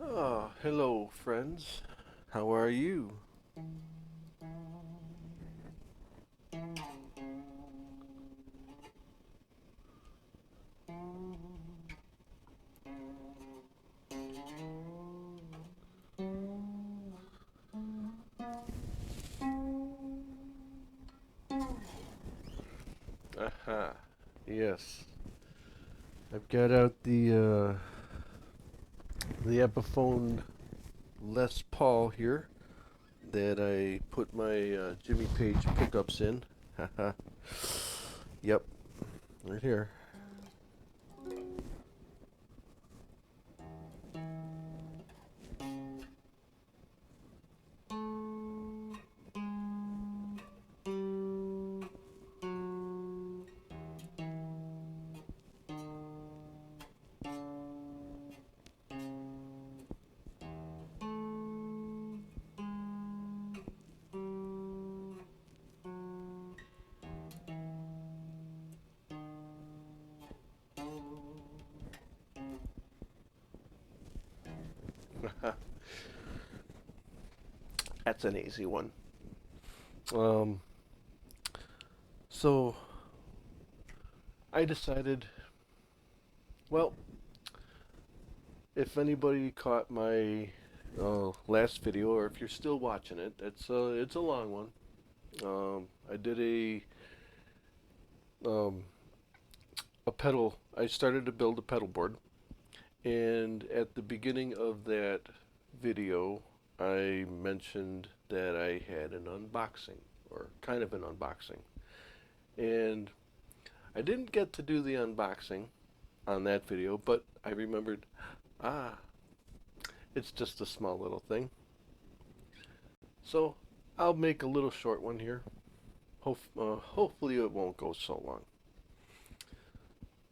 Hello, friends. How are you? Aha. Yes. I've got out the Epiphone Les Paul here that I put my Jimmy Page pickups in. Haha. Yep, right here. That's an easy one. Um, so I decided, well, if anybody caught my last video, or if you're still watching it, it's a long one. I did um, a pedal. I started to build a pedal board, and at the beginning of that video, I mentioned that I had an unboxing, or kind of an unboxing, and I didn't get to do the unboxing on that video, but I remembered, ah, it's just a small little thing. So I'll make a little short one here. Hopefully it won't go so long.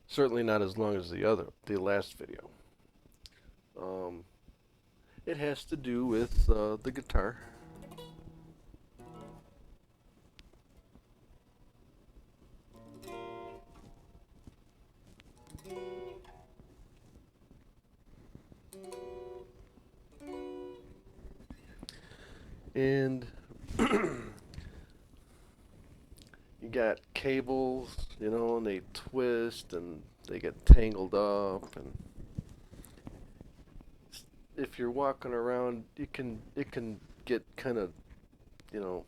Certainly not as long as the last video. Um, it has to do with the guitar. And you got cables, and they twist and they get tangled up, and if you're walking around, it can get kind of, you know,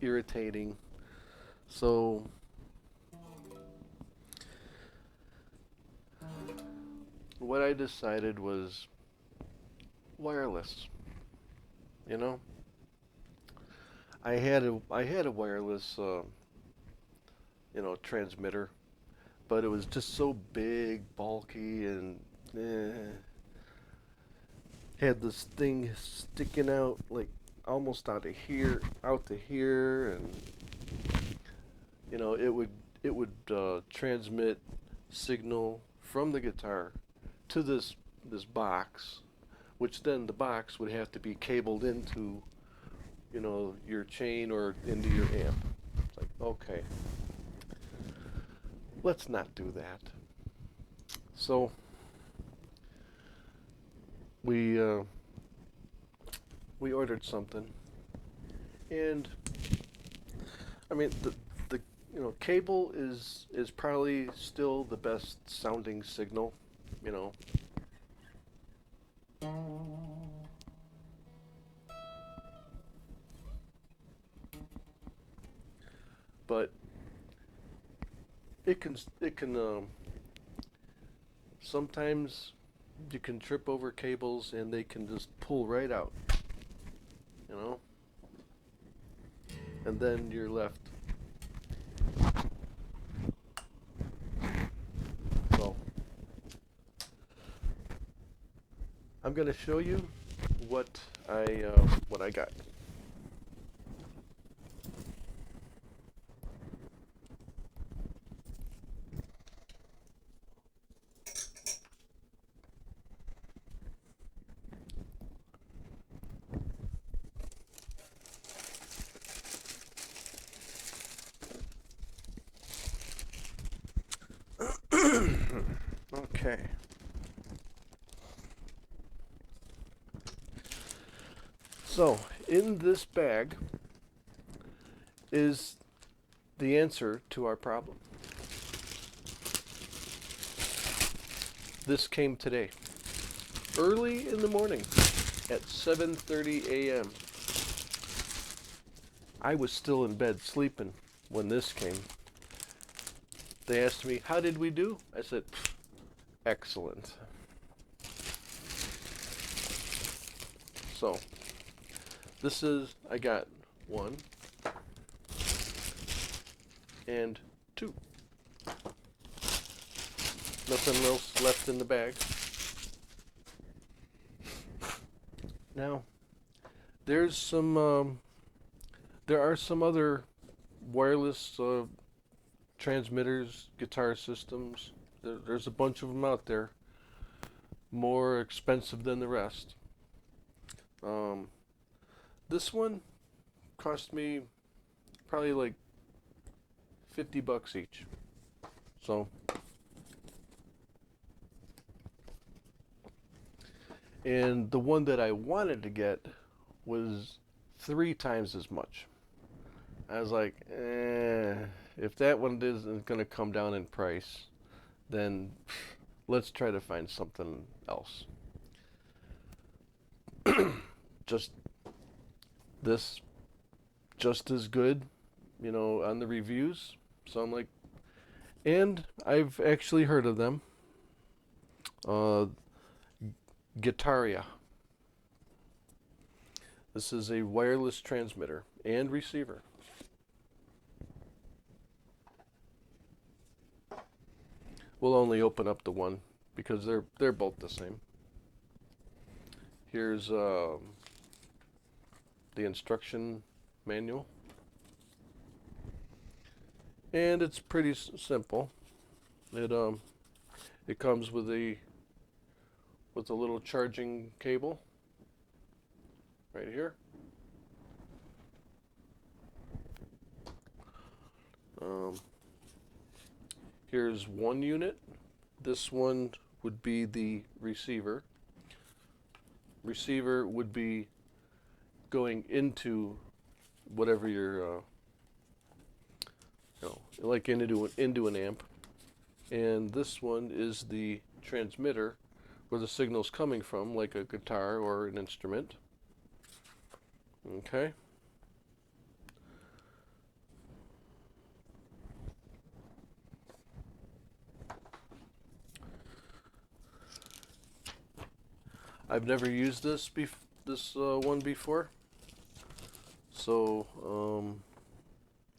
irritating. So what I decided was wireless. You know, I had a wireless transmitter, but it was just so big, bulky, and had this thing sticking out like almost out to here, and it would transmit signal from the guitar to this box, which then the box would have to be cabled into your chain or into your amp. It's like, okay, let's not do that. So we we ordered something, and I mean the cable is probably still the best sounding signal, you know, but it can sometimes you can trip over cables and they can just pull right out, you know, and then you're left. So I'm gonna show you what I got. Okay. So, in this bag is the answer to our problem. This came today, early in the morning at 7:30 a.m. I was still in bed sleeping when this came. They asked me, "How did we do?" I said, "Excellent." So, this is, I got 1 and 2. Nothing else left in the bag. Now, there's some, there are some other wireless transmitters, guitar systems. There's a bunch of them out there, more expensive than the rest. This one cost me probably like $50 each. So, and the one that I wanted to get was 3 times as much. I was like, if that one isn't going to come down in price, then let's try to find something else. Just this, just as good, on the reviews. So I'm like, and I've actually heard of them. Getaria. This is a wireless transmitter and receiver. We'll only open up the one because they're both the same. Here's the instruction manual, and it's pretty simple. It comes with a little charging cable right here. Here's one unit. This one would be the receiver. Receiver would be going into whatever you're, like into an amp. And this one is the transmitter where the signal's coming from, like a guitar or an instrument. Okay. I've never used this one before. So,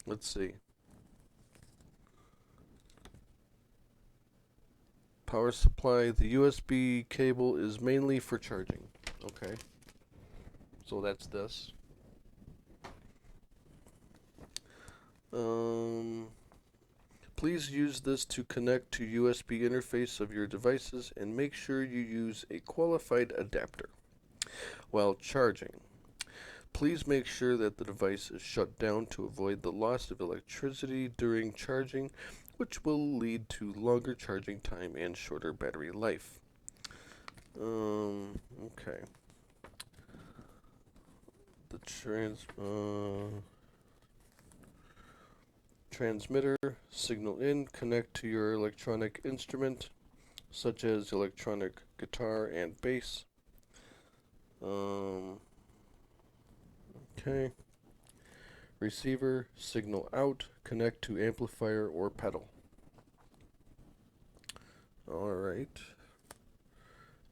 let's see. Power supply. The USB cable is mainly for charging. Okay. So that's this. Please use this to connect to USB interface of your devices and make sure you use a qualified adapter while charging. Please make sure that the device is shut down to avoid the loss of electricity during charging, which will lead to longer charging time and shorter battery life. Okay. The transmitter, signal in, connect to your electronic instrument, such as electronic guitar and bass. Okay. Receiver, signal out, connect to amplifier or pedal. Alright.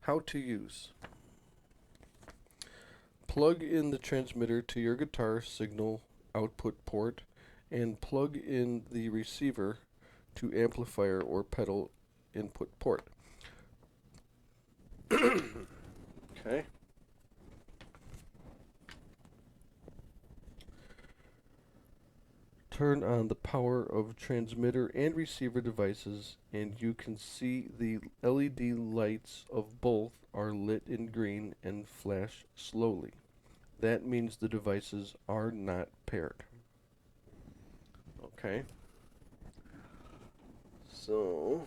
How to use. Plug in the transmitter to your guitar signal output port and plug in the receiver to amplifier or pedal input port. Okay. Turn on the power of transmitter and receiver devices, and you can see the LED lights of both are lit in green and flash slowly. That means the devices are not paired. Okay. So,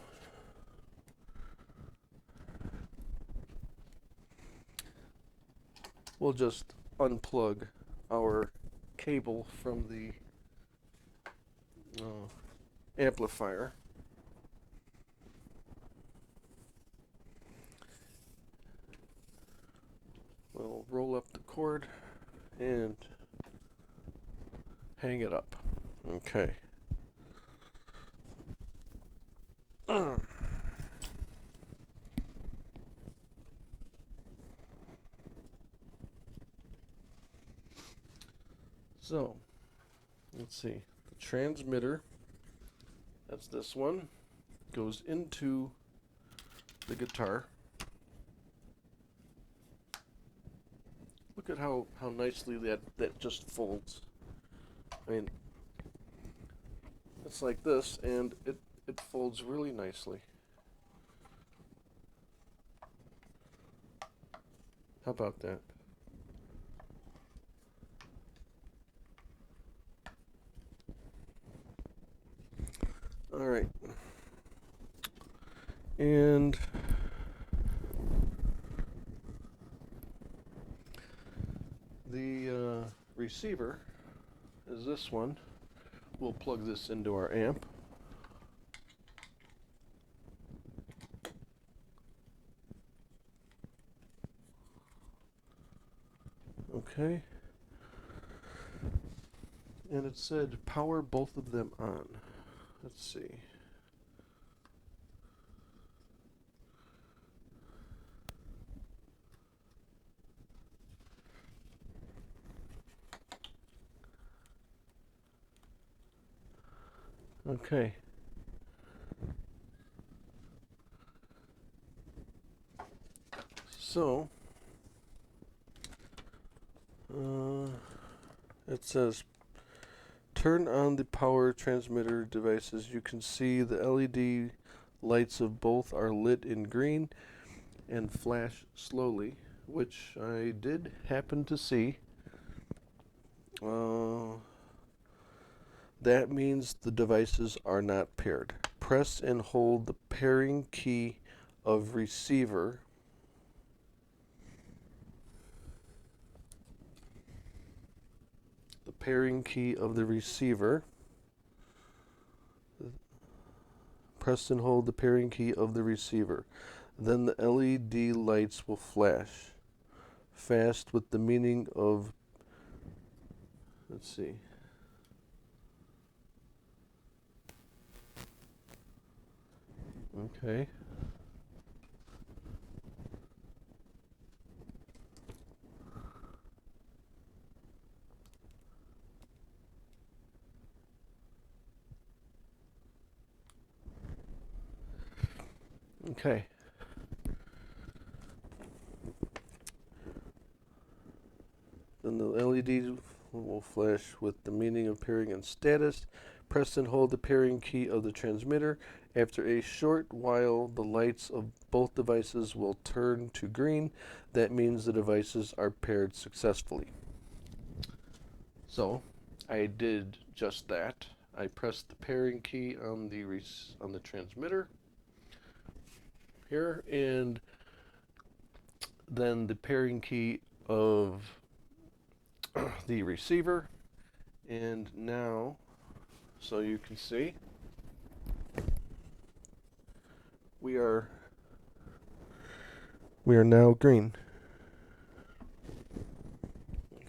we'll just unplug our cable from the amplifier. We'll roll up the cord and hang it up. Okay. So, let's see. The transmitter, that's this one, goes into the guitar. Look at how nicely that just folds. I mean, it's like this, and it folds really nicely. How about that? All right. And the receiver is this one. We'll plug this into our amp. Okay. And it said power both of them on. Let's see. Okay. So, it says turn on the power transmitter devices. You can see the LED lights of both are lit in green and flash slowly, which I did happen to see. That means the devices are not paired. Press and hold the pairing key of receiver. The pairing key of the receiver. Press and hold the pairing key of the receiver. Then the LED lights will flash fast with the meaning of, let's see. Okay. Okay. Then the LED will flash with the meaning of pairing and status. Press and hold the pairing key of the transmitter. After a short while, the lights of both devices will turn to green. That means the devices are paired successfully. So, I did just that. I pressed the pairing key on the transmitter here, and then the pairing key of the receiver, and now, so you can see, we are now green.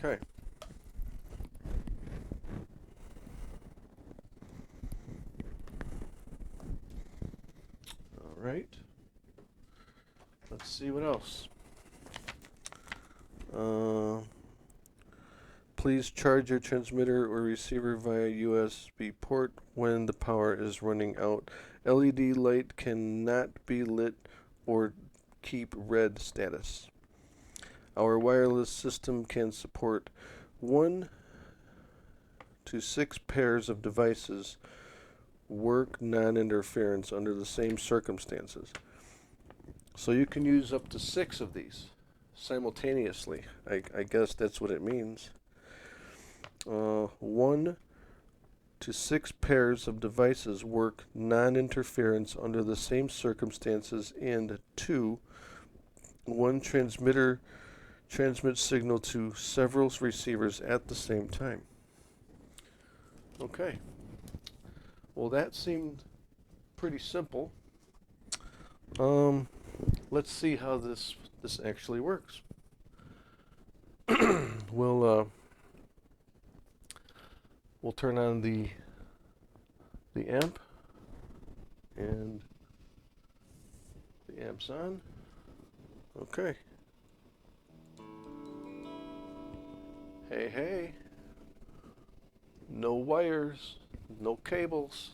Okay. All right. Let's see what else. Please charge your transmitter or receiver via USB port when the power is running out. LED light cannot be lit or keep red status. Our wireless system can support 1 to 6 pairs of devices work non-interference under the same circumstances. So you can use up to 6 of these simultaneously. I guess that's what it means. 1 to 6 pairs of devices work non-interference under the same circumstances, and 2, one transmitter transmit signal to several receivers at the same time. Okay. Well, that seemed pretty simple. Let's see how this actually works. We'll turn on the amp, and the amp's on. Okay. Hey, hey. No wires, no cables.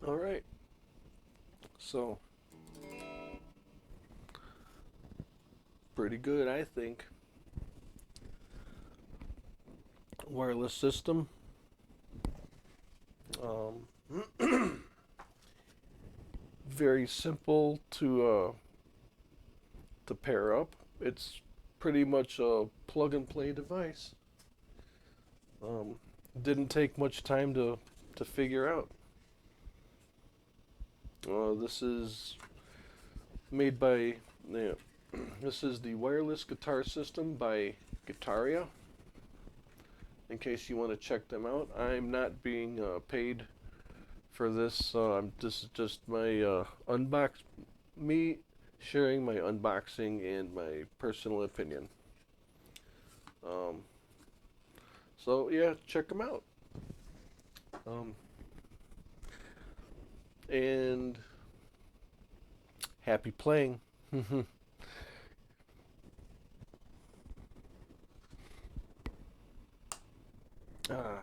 All right. So, pretty good, I think. Wireless system. Very simple to pair up. It's pretty much a plug and play device. Um, didn't take much time to figure out. This is made by, yeah, this is the wireless guitar system by Getaria. In case you want to check them out, I'm not being paid for this. This is just my me sharing my unboxing and my personal opinion. Um, so yeah, check them out. And happy playing. Ah.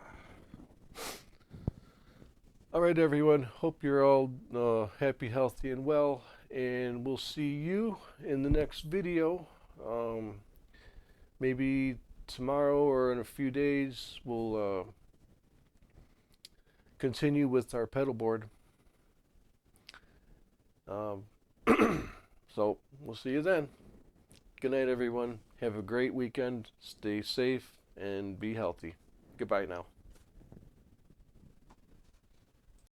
All right, everyone. Hope you're all happy, healthy, and well. And we'll see you in the next video. Maybe tomorrow or in a few days, we'll continue with our pedal board. So we'll see you then. Good night, everyone. Have a great weekend. Stay safe and be healthy. Goodbye now.